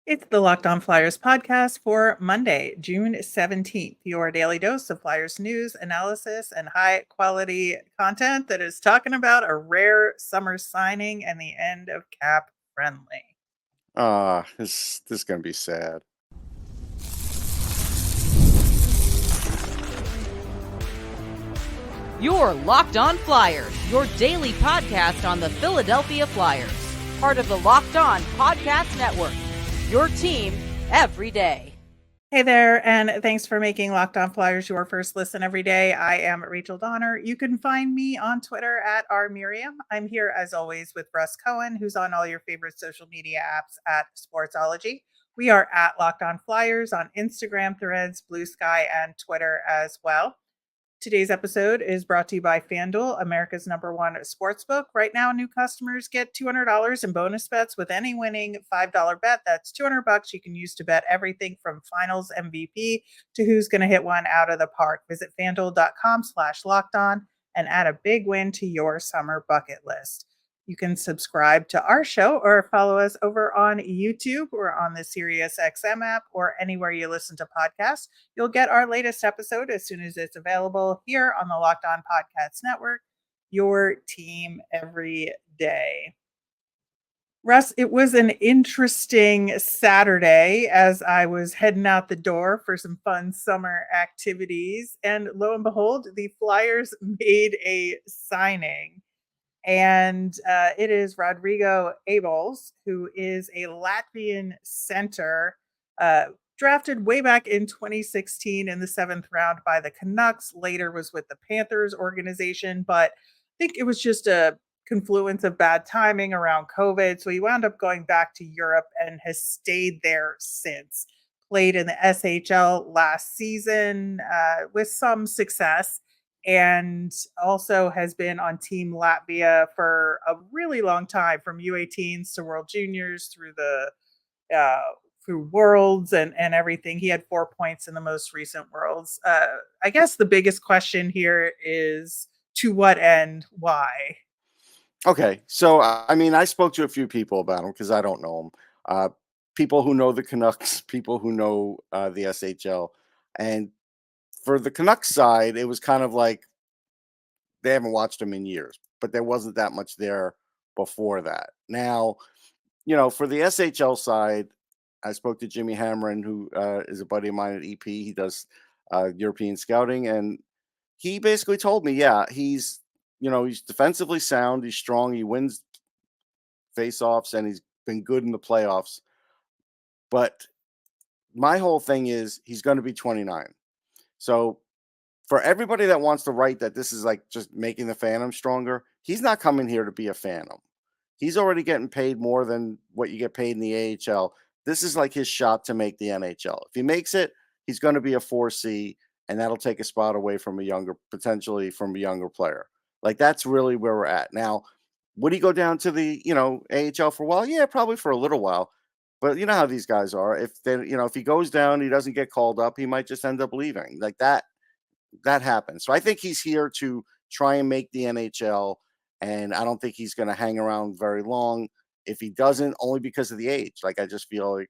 It's the Locked On Flyers podcast for Monday, June 17th. Your daily dose of Flyers news, analysis, and high quality content that is talking about a rare summer signing and the end of Cap Friendly. This is gonna be sad. You're Locked On Flyers, your daily podcast on the Philadelphia Flyers. Part of the Locked On Podcast Network. Your team every day. Hey there, and thanks for making Locked On Flyers your first listen every day. I am Rachel Donner. You can find me on Twitter at rmiriam. I'm here as always with Russ Cohen, who's on all your favorite social media apps at Sportsology. We are at Locked On Flyers on Instagram, Threads, Blue Sky, and Twitter as well. Today's episode is brought to you by FanDuel, America's #1 sportsbook. Right now, new customers get $200 in bonus bets with any winning $5 bet. That's $200 you can use to bet everything from finals MVP to who's going to hit one out of the park. Visit FanDuel.com/lockedon and add a big win to your summer bucket list. You can subscribe to our show or follow us over on YouTube or on the SiriusXM app or anywhere you listen to podcasts. You'll get our latest episode as soon as it's available here on the Locked On Podcast Network, your team every day. Russ, it was an interesting Saturday as I was heading out the door for some fun summer activities. And lo and behold, the Flyers made a signing. And it is Rodrigo Abols, who is a Latvian center, drafted way back in 2016 in the 7th round by the Canucks. Later was with the Panthers organization, but I think it was just a confluence of bad timing around COVID. So he wound up going back to Europe and has stayed there since. Played in the SHL last season with some success, and also has been on Team Latvia for a really long time, from U18s to World Juniors through the uh, through Worlds and everything. He had 4 points in the most recent Worlds. I guess the biggest question here is to what end? Why? Okay, so I mean, I spoke to a few people about him because I don't know him. People who know the Canucks, people who know the SHL, and for the Canucks side, it was kind of like they haven't watched him in years, but there wasn't that much there before that. Now, for the SHL side, I spoke to Jimmy Hamrin, who is a buddy of mine at EP. He does European scouting, and he basically told me, yeah, he's defensively sound, he's strong, he wins face-offs, and he's been good in the playoffs. But my whole thing is he's going to be 29. So for everybody that wants to write that this is like just making the Phantom stronger, he's not coming here to be a Phantom. He's already getting paid more than what you get paid in the AHL. This is like his shot to make the NHL. If he makes it, he's going to be a 4C, and that'll take a spot away from potentially from a younger player. Like, that's really where we're at. Now, would he go down to the, AHL for a while? Yeah, probably for a little while. But you know how these guys are. If he goes down, he doesn't get called up, he might just end up leaving. Like that happens. So I think he's here to try and make the NHL, and I don't think he's going to hang around very long. If he doesn't, only because of the age. Like, I just feel like,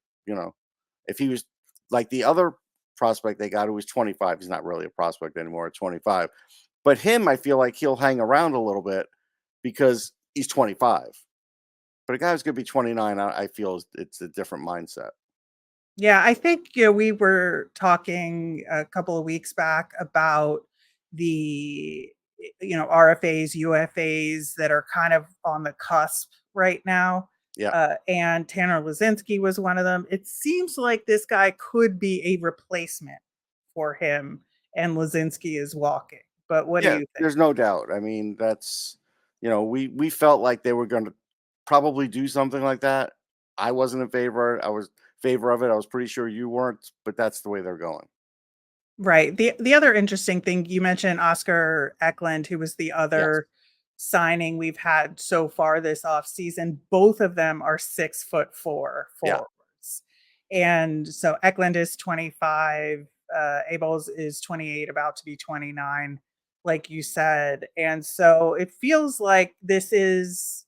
if he was like the other prospect they got who was 25, he's not really a prospect anymore at 25. But him, I feel like he'll hang around a little bit because he's 25. But a guy who's going to be 29, I feel it's a different mindset. Yeah, I think we were talking a couple of weeks back about the RFAs, UFAs that are kind of on the cusp right now. Yeah. And Tanner Lazinski was one of them. It seems like this guy could be a replacement for him, and Lazinski is walking. But what do Yeah, you think? there's no doubt. I mean, we felt like they were going to probably do something like that. I wasn't in favor. I was favor of it. I was pretty sure you weren't, but that's the way they're going. Right. The other interesting thing you mentioned, Oscar Eklund, who was the Yes. other signing we've had so far this offseason. Both of them are 6'4" Yeah. forwards. And so Eklund is 25, Abels is 28, about to be 29. like you said. And so it feels like this is,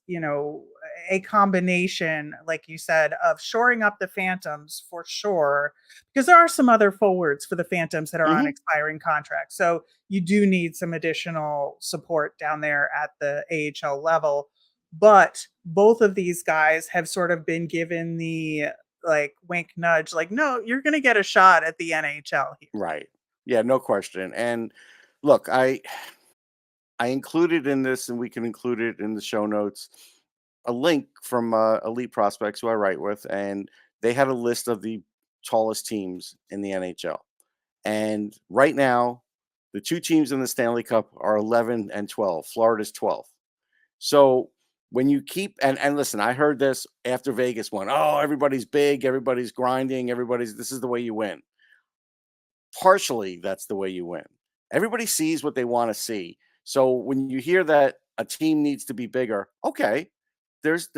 a combination, like you said, of shoring up the Phantoms for sure, because there are some other forwards for the Phantoms that are on Hmm. expiring contracts. So you do need some additional support down there at the AHL level. But both of these guys have sort of been given the like wink nudge, like, no, you're going to get a shot at the NHL here. Right. Yeah, no question. And look, I included in this, and we can include it in the show notes, a link from Elite Prospects who I write with, and they had a list of the tallest teams in the NHL. And right now, the two teams in the Stanley Cup are 11 and 12. Florida's 12th. So when you keep and listen, I heard this after Vegas won. Oh, everybody's big, everybody's grinding, everybody's this is the way you win. Partially, that's the way you win. Everybody sees what they want to see. So when you hear that a team needs to be bigger, okay, there's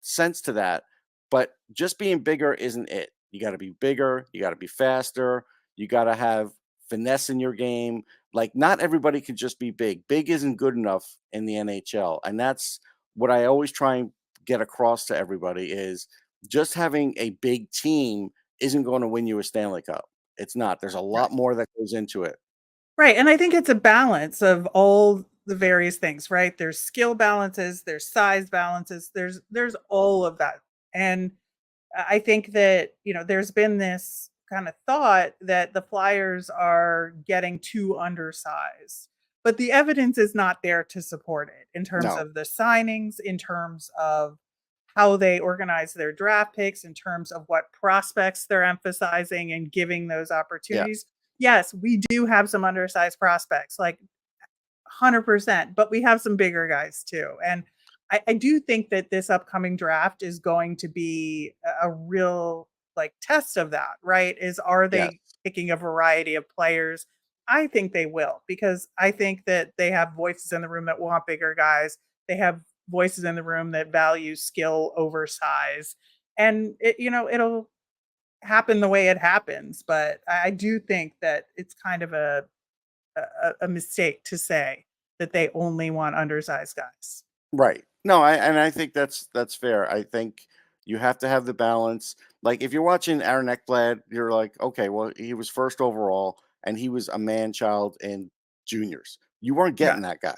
sense to that. But just being bigger isn't it. You got to be bigger, you got to be faster, you got to have finesse in your game. Like not everybody can just be big. Big isn't good enough in the NHL. And that's what I always try and get across to everybody is just having a big team isn't going to win you a Stanley Cup. It's not. There's a lot more that goes into it. Right, and I think it's a balance of all the various things, right? There's skill balances, there's size balances, there's all of that. And I think that, there's been this kind of thought that the Flyers are getting too undersized. But the evidence is not there to support it in terms No. of the signings, in terms of how they organize their draft picks, in terms of what prospects they're emphasizing and giving those Yeah. opportunities. Yes, we do have some undersized prospects, like 100%, but we have some bigger guys too. And I do think that this upcoming draft is going to be a real like test of that, right? Are Yes. they picking a variety of players? I think they will, because I think that they have voices in the room that want bigger guys. They have voices in the room that value skill over size. And it'll happen the way it happens. But I do think that it's kind of a mistake to say that they only want undersized guys. Right. No, I think that's fair. I think you have to have the balance. Like if you're watching Aaron Ekblad, you're like, okay, well, he was first overall and he was a man child in juniors. You weren't Yeah. getting that guy.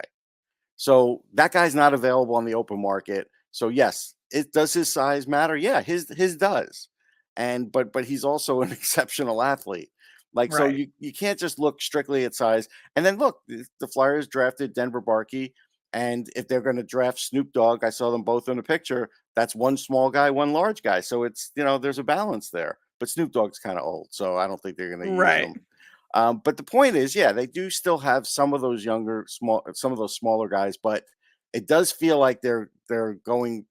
So that guy's not available on the open market. So yes, it does his size matter? Yeah, his does. And but he's also an exceptional athlete. Like so Right. you can't just look strictly at size. And then look, the Flyers drafted Denver Barkey, and if they're going to draft Snoop Dogg, I saw them both in a picture. That's one small guy, one large guy. So it's there's a balance there. But Snoop Dogg's kind of old, so I don't think they're going to use Right. him. But the point is, yeah, they do still have some of those some of those smaller guys, but it does feel like they're going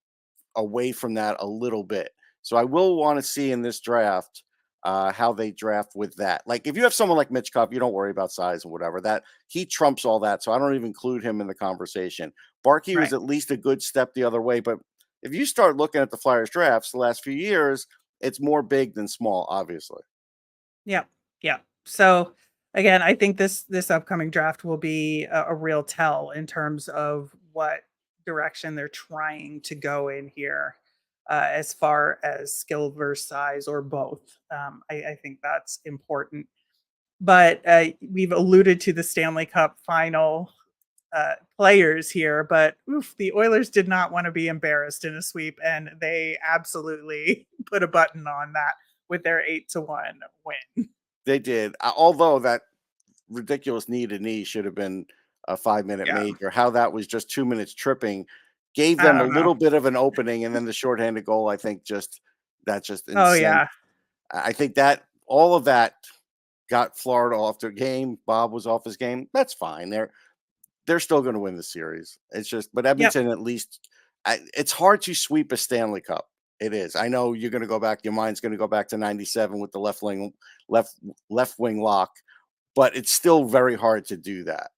away from that a little bit. So I will want to see in this draft how they draft with that. Like if you have someone like Mitch Cup, you don't worry about size and whatever. That he trumps all that, so I don't even include him in the conversation. Barkey was Right. at least a good step the other way, but if you start looking at the Flyers drafts the last few years, it's more big than small, obviously. Yeah. Yeah. So again, I think this upcoming draft will be a real tell in terms of what direction they're trying to go in here, as far as skill versus size or both. I think that's important. But we've alluded to the Stanley Cup Final players here, but oof, the Oilers did not want to be embarrassed in a sweep, and they absolutely put a button on that with their 8-1 win. They did, although that ridiculous knee to knee should have been a 5-minute Yeah, major. How that was just 2 minutes tripping gave I them a don't know. little bit of an opening, and then the shorthanded goal, I think, that's just Oh insane. yeah, I think that all of that got Florida off their game. Bob was off his game. That's fine. They're still going to win the series. It's just, but yep. Edmonton at least, it's hard to sweep a Stanley Cup. It is. I know you're going to go back. Your mind's going to go back to '97 with the left left wing lock, but it's still very hard to do that.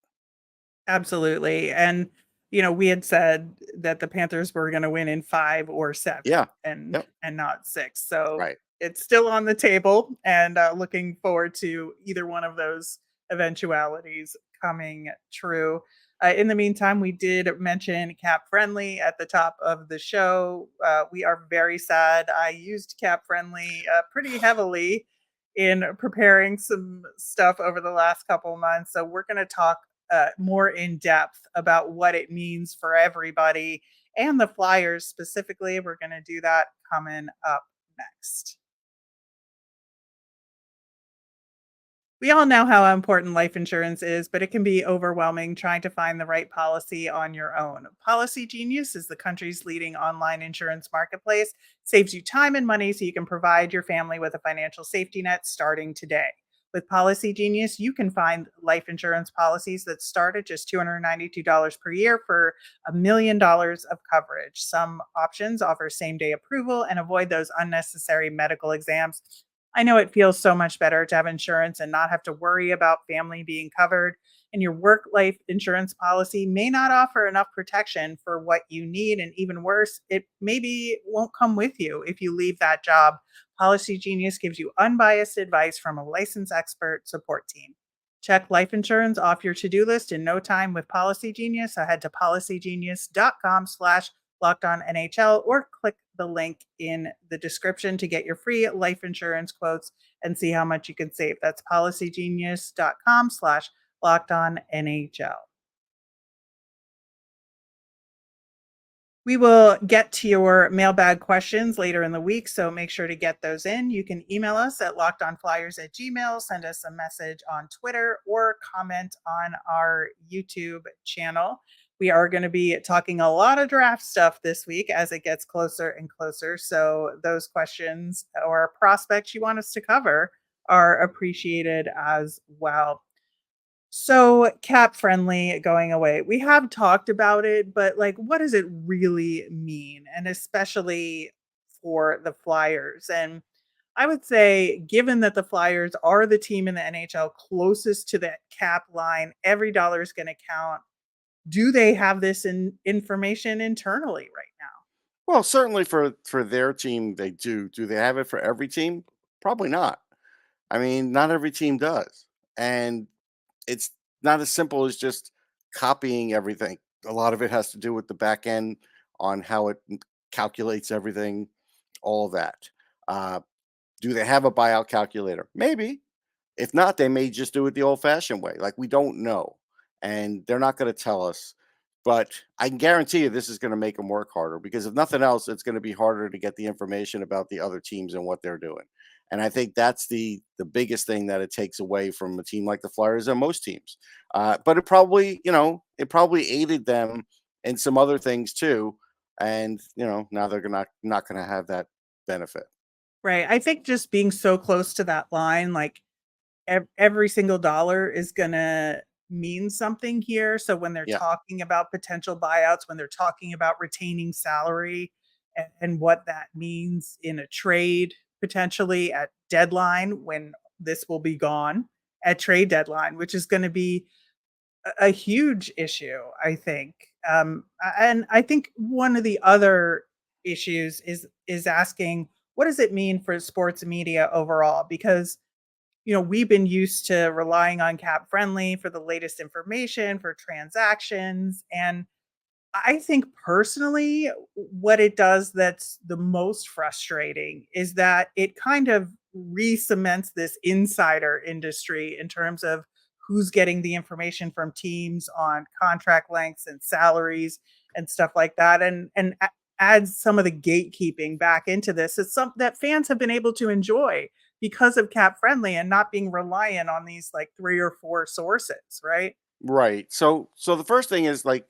Absolutely. And we had said that the Panthers were going to win in 5 or 7 Yeah. and Yep. not 6. So Right. it's still on the table, and looking forward to either one of those eventualities coming true. In the meantime, we did mention Cap Friendly at the top of the show. We are very sad. I used Cap Friendly pretty heavily in preparing some stuff over the last couple months. So we're going to talk more in depth about what it means for everybody and the Flyers specifically. We're going to do that coming up next. We all know how important life insurance is, but it can be overwhelming trying to find the right policy on your own. Policy Genius is the country's leading online insurance marketplace, saves you time and money so you can provide your family with a financial safety net starting today. With Policy Genius, you can find life insurance policies that start at just $292 per year for $1 million of coverage. Some options offer same day approval and avoid those unnecessary medical exams. I know it feels so much better to have insurance and not have to worry about family being covered. And your work life insurance policy may not offer enough protection for what you need. And even worse, it maybe won't come with you if you leave that job. Policy Genius gives you unbiased advice from a licensed expert support team. Check life insurance off your to-do list in no time with Policy Genius. So head to policygenius.com/locked on NHL or click the link in the description to get your free life insurance quotes and see how much you can save. That's policygenius.com/locked on NHL. We will get to your mailbag questions later in the week, so make sure to get those in. You can email us at lockedonflyers@gmail.com, send us a message on Twitter, or comment on our YouTube channel. We are going to be talking a lot of draft stuff this week as it gets closer and closer. So those questions or prospects you want us to cover are appreciated as well. So Cap Friendly going away. We have talked about it, but like, what does it really mean? And especially for the Flyers. And I would say, given that the Flyers are the team in the NHL closest to that cap line, every dollar is going to count. Do they have this information internally right now? Well, certainly for their team, they do. Do they have it for every team? Probably not. I mean, not every team does, and it's not as simple as just copying everything. A lot of it has to do with the back end on how it calculates everything, all of that. Uh, do they have a buyout calculator? Maybe. If not, they may just do it the old-fashioned way. Like, we don't know, and they're not going to tell us. But I can guarantee you this is going to make them work harder because if nothing else, it's going to be harder to get the information about the other teams and what they're doing. And I think that's the biggest thing that it takes away from a team like the Flyers and most teams. But it probably, it probably aided them in some other things too. And now they're not going to have that benefit. Right. I think just being so close to that line, like every single dollar is going to mean something here. So when they're Yeah. talking about potential buyouts, when they're talking about retaining salary and what that means in a trade, potentially at deadline, when this will be gone at trade deadline, which is going to be a huge issue, I think. And I think one of the other issues is asking, what does it mean for sports media overall? Because we've been used to relying on Cap Friendly for the latest information for transactions. And I think personally, what it does that's the most frustrating is that it kind of re-cements this insider industry in terms of who's getting the information from teams on contract lengths and salaries and stuff like that, and adds some of the gatekeeping back into this. It's something that fans have been able to enjoy because of Cap Friendly and not being reliant on these like 3 or 4 sources, right? Right. So the first thing is like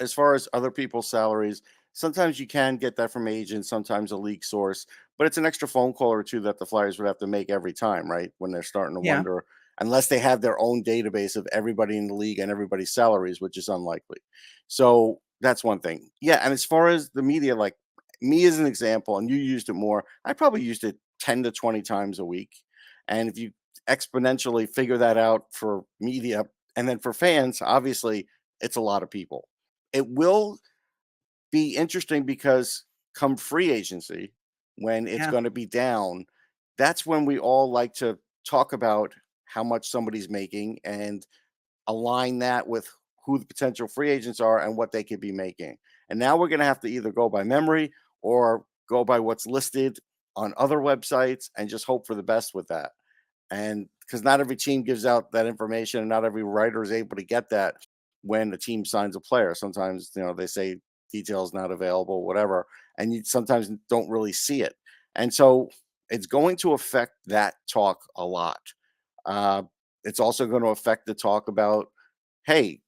as far as other people's salaries, sometimes you can get that from agents, sometimes a leak source, but it's an extra phone call or two that the Flyers would have to make every time, right? When they're starting to Yeah. wonder, unless they have their own database of everybody in the league and everybody's salaries, which is unlikely. So that's one thing. Yeah, and as far as the media, like me as an example, and you used it more, I probably used it 10 to 20 times a week. And if you exponentially figure that out for media, and then for fans, obviously, it's a lot of people. It will be interesting because come free agency, when it's Yeah. going to be down, that's when we all like to talk about how much somebody's making and align that with who the potential free agents are and what they could be making. And now we're going to have to either go by memory or go by what's listed on other websites and just hope for the best with that. And because not every team gives out that information and not every writer is able to get that when a team signs a player. Sometimes, they say details not available, whatever, and you sometimes don't really see it. And so it's going to affect that talk a lot. It's also going to affect the talk about, hey,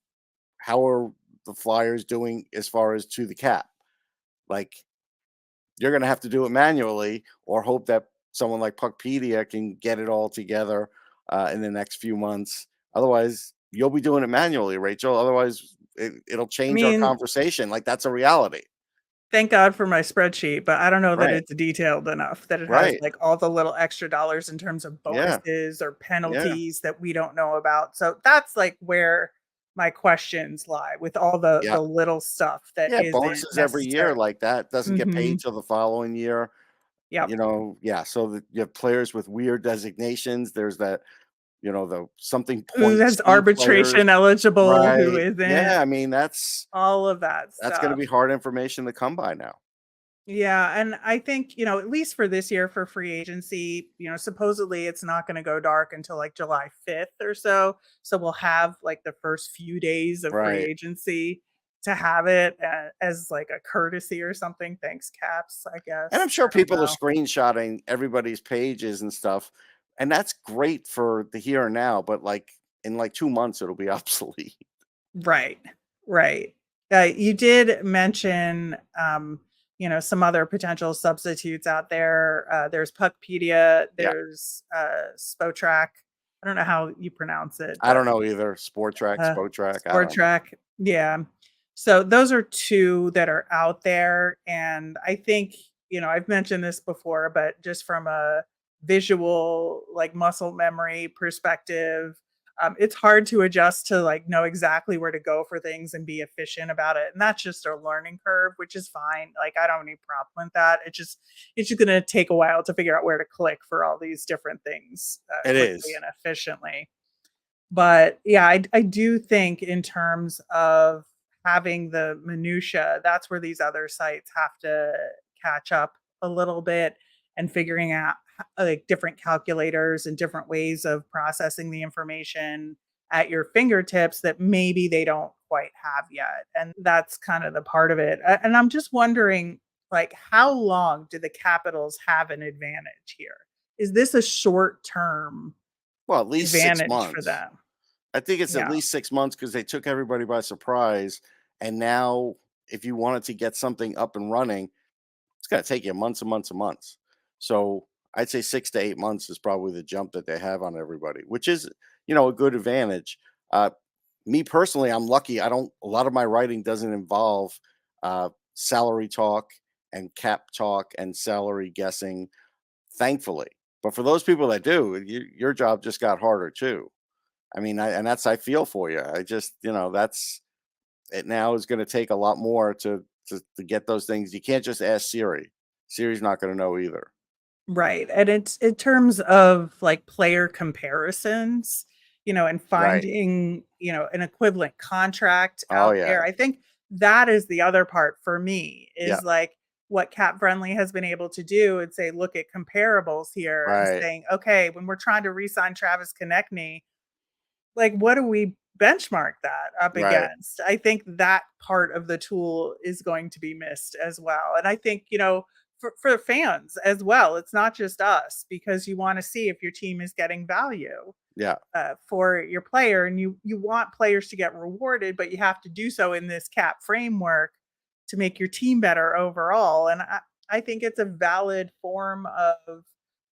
how are the Flyers doing as far as to the cap? Like, you're going to have to do it manually or hope that someone like Puckpedia can get it all together in the next few months. Otherwise, you'll be doing it manually, Rachel. Otherwise, it'll I change our mean, conversation. Like, that's a reality. thank God for my spreadsheet, but I don't know that Right. it's detailed enough that it has Right. like all the little extra dollars in terms of Yeah. bonuses or Yeah. penalties that we don't know about. So that's like where my questions lie with all the Yeah. the little stuff that Yeah. isn't Bonuses every year necessary. like that doesn't get Mhm. paid till the following year. Yep. Yeah. So that you have players with weird designations. There's that, the something Who point has C players. arbitration eligible, who Right. isn't, Yeah. I mean, that's all of that going to stuff. be hard information to come by now. Yeah, and I think, at least for this year for free agency, supposedly it's not going to go dark until like July 5th or so. So we'll have like the first few days of free Right. agency to have it as like a courtesy or something. Thanks, Caps, I And I'm guess. sure I don't people are know. screenshotting everybody's pages and stuff. And that's great for the here and now, but like in like 2 months, it'll be obsolete. Right, right. You did mention, some other potential substitutes out there. There's Puckpedia. Yeah. There's Spotrack. I don't know how you pronounce it, I but don't know either. Sport track, uh, Spo track. I Sport don't know. Track. Yeah. So those are two that are out there. And I think, I've mentioned this before, but just from a visual, like muscle memory perspective, it's hard to adjust to like know exactly where to go for things and be efficient about it. And that's just a learning curve, which is fine. Like I don't have any problem with that. It's just going to take a while to figure out where to click for all these different things It quickly is. and efficiently. But yeah, I do think in terms of having the minutia, that's where these other sites have to catch up a little bit and figuring out like different calculators and different ways of processing the information at your fingertips that maybe they don't quite have yet. And that's kind of the part of it. And I'm just wondering, like, how long do the Capitals have an advantage here? Is this a short term Well, at least six advantage for months. them? I think it's at Yeah. least 6 months because they took everybody by surprise. And now, if you wanted to get something up and running, it's going to take you months and months and months. So I'd say 6 to 8 months is probably the jump that they have on everybody, which is, a good advantage. Uh, Me personally, I'm lucky. A lot of my writing doesn't involve salary talk and cap talk and salary guessing, thankfully. But for those people that do, your job just got harder too. I mean, I feel for you. I just, that's it now is going to take a lot more to get those things. You can't just ask Siri. Siri's not going to know either. Right, and it's in terms of, like, player comparisons, and Right. finding, an equivalent contract Oh out yeah. there. I think that is the other part for me Yeah. is, like, what Capfriendly has been able to do and say, look at comparables here and Right. saying, "Okay, when we're trying to re-sign Travis Konechny, like, what do we benchmark that up Right. against?" I think that part of the tool is going to be missed as well. And I think, for fans as well, it's not just us because you want to see if your team is getting value Yeah. for your player, and you want players to get rewarded, but you have to do so in this cap framework to make your team better overall. And I think it's a valid form of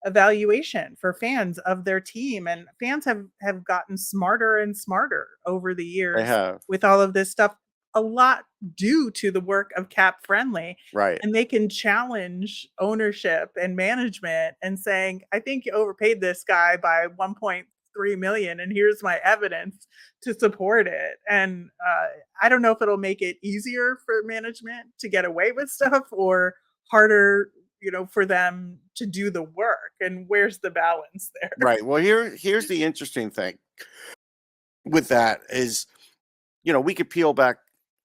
evaluation for fans of their team, and fans have gotten smarter and smarter over the They years have. with all of this stuff, a lot due to the work of Cap Friendly. Right. And they can challenge ownership and management and saying, I think you overpaid this guy by 1.3 million and here's my evidence to support it. And I don't know if it'll make it easier for management to get away with stuff or harder for them to do the work. And where's the balance there? Right. Well, here's the interesting thing with that is, we could peel back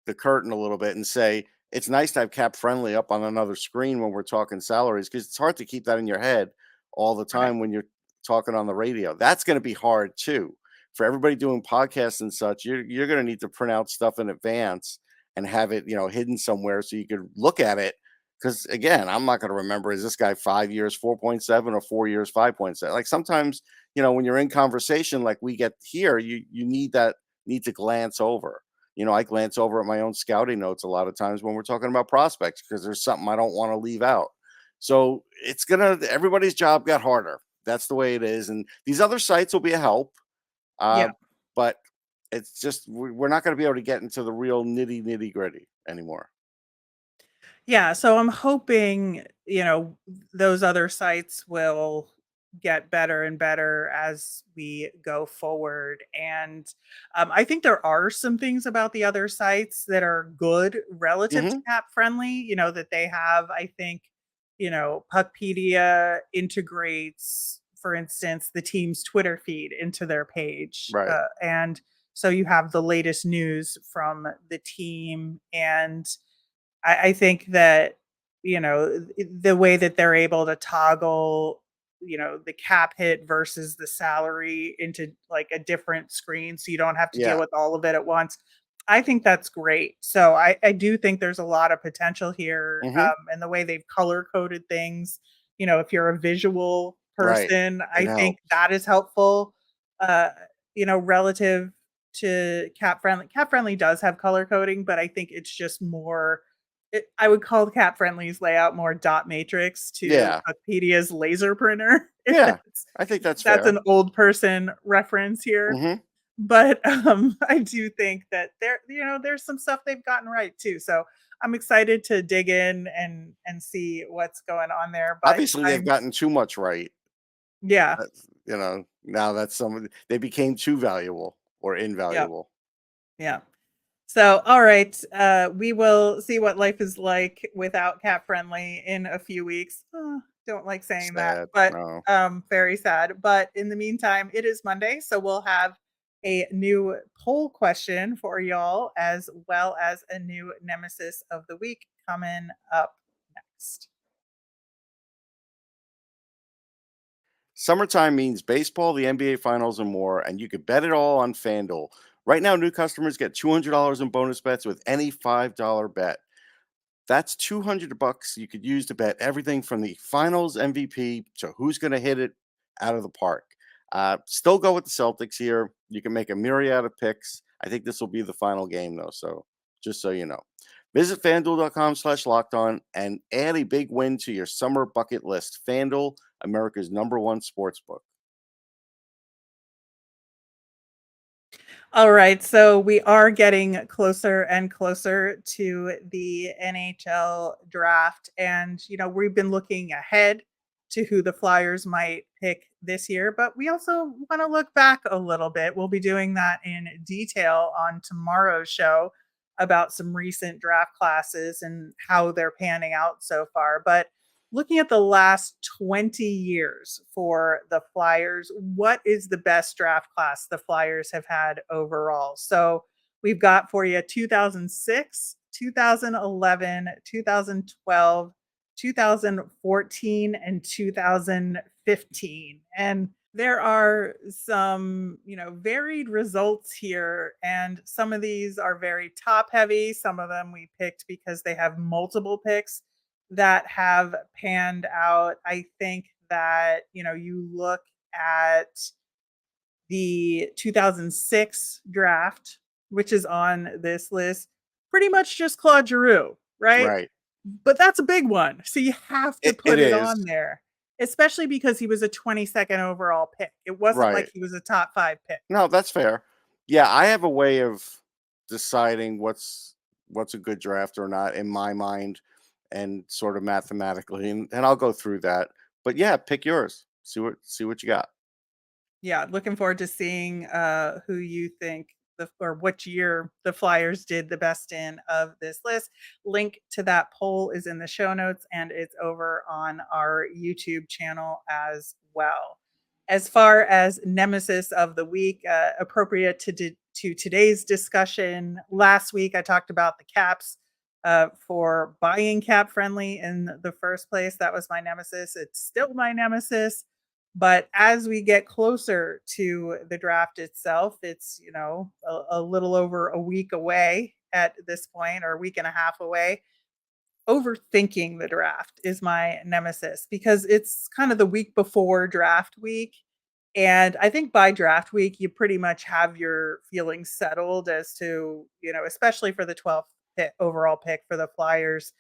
the curtain a little bit and say it's nice to have Cap Friendly up on another screen when we're talking salaries, because it's hard to keep that in your head all the Right. time when you're talking on the radio. That's going to be hard too. For everybody doing podcasts and such, you're going to need to print out stuff in advance and have it, hidden somewhere so you could look at it. Because again, I'm not going to remember, is this guy 5 years 4.7 or 4 years 5.7? Like sometimes, when you're in conversation like we get here, you need to glance over. I glance over at my own scouting notes a lot of times when we're talking about prospects because there's something I don't want to leave out. So everybody's job got harder. That's the way it is. And these other sites will be a help. Yeah. But it's just, we're not going to be able to get into the real nitty gritty anymore. Yeah, so I'm hoping, those other sites will get better and better as we go forward. And I think there are some things about the other sites that are good relative to Hmm. Cap Friendly, that they have. I think, Puckpedia integrates, for instance, the team's Twitter feed into their page. Right. And so you have the latest news from the team. And I think that, the way that they're able to toggle, the cap hit versus the salary into like a different screen so you don't have to deal Yeah. with all of it at once. I think that's great. So I do think there's a lot of potential here. Hmm. And the way they've color coded things, if you're a visual Right. person, It I think helps. that is helpful, uh, relative to Cap Friendly. Cap Friendly does have color coding, but I think it's just more I would call Cap Friendly's layout more dot matrix to Yeah. Puckpedia's laser printer. If Yeah. that's I think that's that's fair. an old person reference here. Hmm. But I do think that there's some stuff they've gotten right too. So I'm excited to dig in and see what's going on there. But Obviously, they've I'm gotten too much right. yeah, Now that's they became too valuable or yeah, invaluable. yeah. So, all right, we will see what life is like without Cat Friendly in a few weeks. Don't like saying that, Sad. but No. very sad. But in the meantime, it is Monday, so we'll have a new poll question for y'all, as well as a new Nemesis of the week coming up next. Summertime means baseball, the NBA Finals, and more, and you could bet it all on FanDuel. Right now, new customers get $200 in bonus bets with any $5 bet. That's $200 you could use to bet everything from the Finals MVP to who's going to hit it out of the park. Still go with the Celtics here. You can make a myriad of picks. I think this will be the final game, though, so just so you know. Visit fanduel.com/lockedon and add a big win to your summer bucket list. FanDuel, America's #1 sportsbook. All right, so we are getting closer and closer to the NHL draft. And, we've been looking ahead to who the Flyers might pick this year, but we also want to look back a little bit. We'll be doing that in detail on tomorrow's show about some recent draft classes and how they're panning out so far. But looking at the last 20 years for the Flyers, what is the best draft class the Flyers have had overall? So we've got for you 2006, 2011, 2012, 2014, and 2015. And there are some, varied results here. And some of these are very top heavy. Some of them we picked because they have multiple picks that have panned out. I think that, you look at the 2006 draft, which is on this list, pretty much just Claude Giroux, right? Right. But that's a big one. So you have to It put it is. on there, especially because he was a 22nd overall pick. It wasn't like Right. he was a top 5 pick. No, that's fair. Yeah, I have a way of deciding what's a good draft or not in my mind and sort of mathematically, and I'll go through that. But yeah, pick yours. See what you got. Yeah, looking forward to seeing who you think which year the Flyers did the best in of this list. Link to that poll is in the show notes, and it's over on our YouTube channel as well. As far as Nemesis of the week, appropriate to today's discussion, last week I talked about the Caps for buying Capfriendly in the first place. That was my nemesis. It's still my nemesis. But as we get closer to the draft itself, it's, a little over a week away at this point, or a week and a half away. Overthinking the draft is my nemesis because it's kind of the week before draft week. And I think by draft week, you pretty much have your feelings settled as to, especially for the 12th overall pick for the Flyers,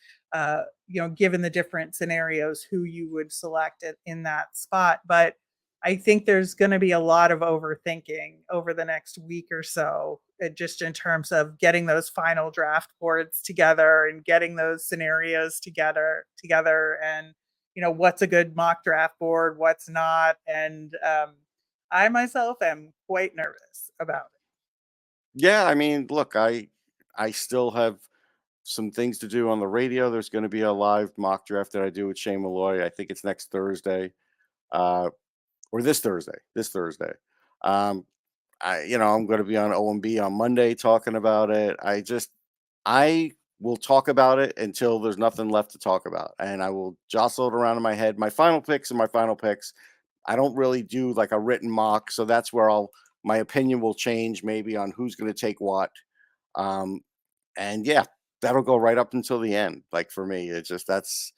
given the different scenarios, who you would select it in that spot. But I think there's going to be a lot of overthinking over the next week or so, just in terms of getting those final draft boards together and getting those scenarios together and, what's a good mock draft board, what's not. And I myself am quite nervous about it. Yeah, I mean, look, I still have some things to do on the radio. There's going to be a live mock draft that I do with Shane Malloy. I think it's next Thursday, or this Thursday. This Thursday. I'm going to be on OMB on Monday talking about it. I will talk about it until there's nothing left to talk about, and I will jostle it around in my head. My final picks are my final picks. I don't really do like a written mock, so that's where my opinion will change maybe on who's going to take what. And yeah, that'll go right up until the end. Like for me, it's just that's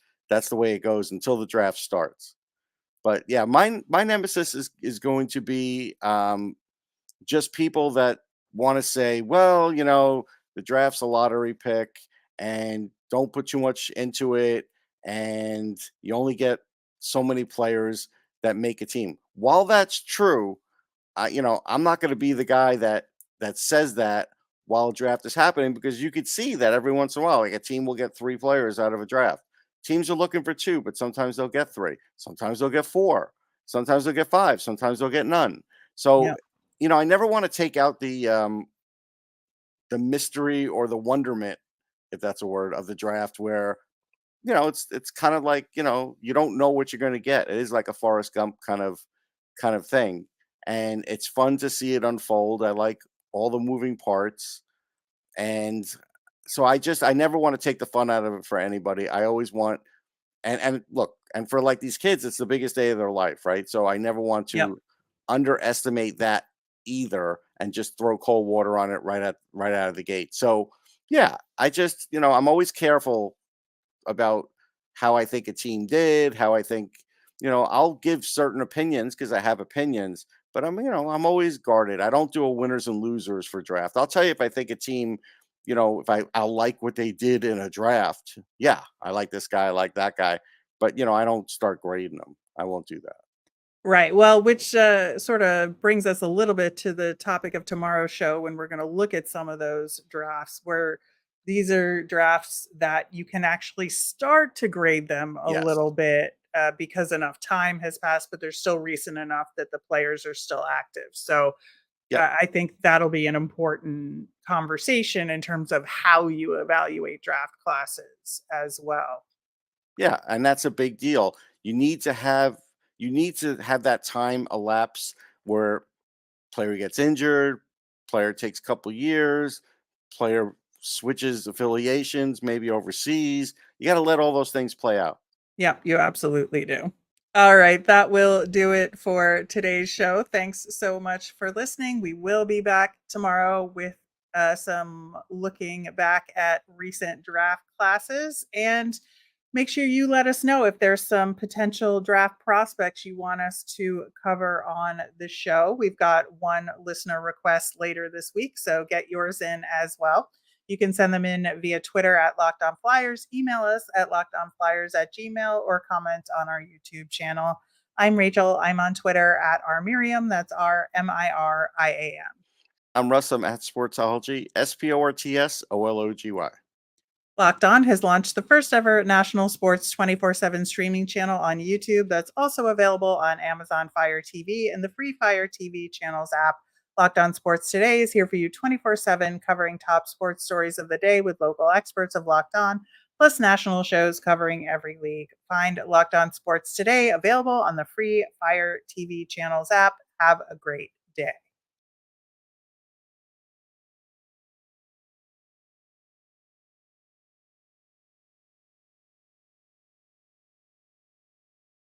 the way it goes until the draft starts. But yeah, my nemesis is going to be just people that want to say, well, the draft's a lottery pick and don't put too much into it, and you only get so many players that make a team. While that's true, I'm not going to be the guy that says that while a draft is happening, because you could see that every once in a while, like a team will get 3 players out of a draft. Teams are looking for 2, but sometimes they'll get 3. Sometimes they'll get 4. Sometimes they'll get 5. Sometimes they'll get none. So, I never want to take out the mystery or the wonderment, if that's a word, of the draft, where it's kind of like, you don't know what you're going to get. It is like a Forrest Gump kind of thing, and it's fun to see it unfold. I like all the moving parts, and so I never want to take the fun out of it for anybody. I always want, and look, and for like these kids, it's the biggest day of their life, right? So I never want to underestimate that either, and just throw cold water on it right out of the gate. So yeah, I just, I'm always careful about how I think a team did, how I think, I'll give certain opinions because I have opinions, but I'm always guarded. I don't do a winners and losers for draft. I'll tell you if I think a team, if I'll like what they did in a draft. Yeah, I like this guy, I like that guy, but I don't start grading them. I won't do that. Right. Well, which sort of brings us a little bit to the topic of tomorrow's show, when we're going to look at some of those drafts, where these are drafts that you can actually start to grade them a little bit because enough time has passed, but they're still recent enough that the players are still active. So I think that'll be an important conversation in terms of how you evaluate draft classes as well. Yeah, and that's a big deal. You need to have that time elapse where player gets injured, player takes a couple years, player switches affiliations, maybe overseas. You got to let all those things play out. Yeah, you absolutely do. All right, that will do it for today's show. Thanks so much for listening. We will be back tomorrow with some looking back at recent draft classes, and make sure you let us know if there's some potential draft prospects you want us to cover on the show. We've got one listener request later this week, so get yours in as well. You can send them in via Twitter at Locked On Flyers, email us at lockedonflyers@gmail.com, or comment on our YouTube channel. I'm Rachel. I'm on Twitter at rmiriam. That's RMIRIAM. I'm Russ. I'm at Sportsology, SPORTSOLOGY. Locked On has launched the first ever national sports 24/7 streaming channel on YouTube that's also available on Amazon Fire TV and the free Fire TV channels app, Locked On Sports Today is here for you 24/7, covering top sports stories of the day with local experts of Locked On, plus national shows covering every league. Find Locked On Sports Today available on the free Fire TV channels app. Have a great day.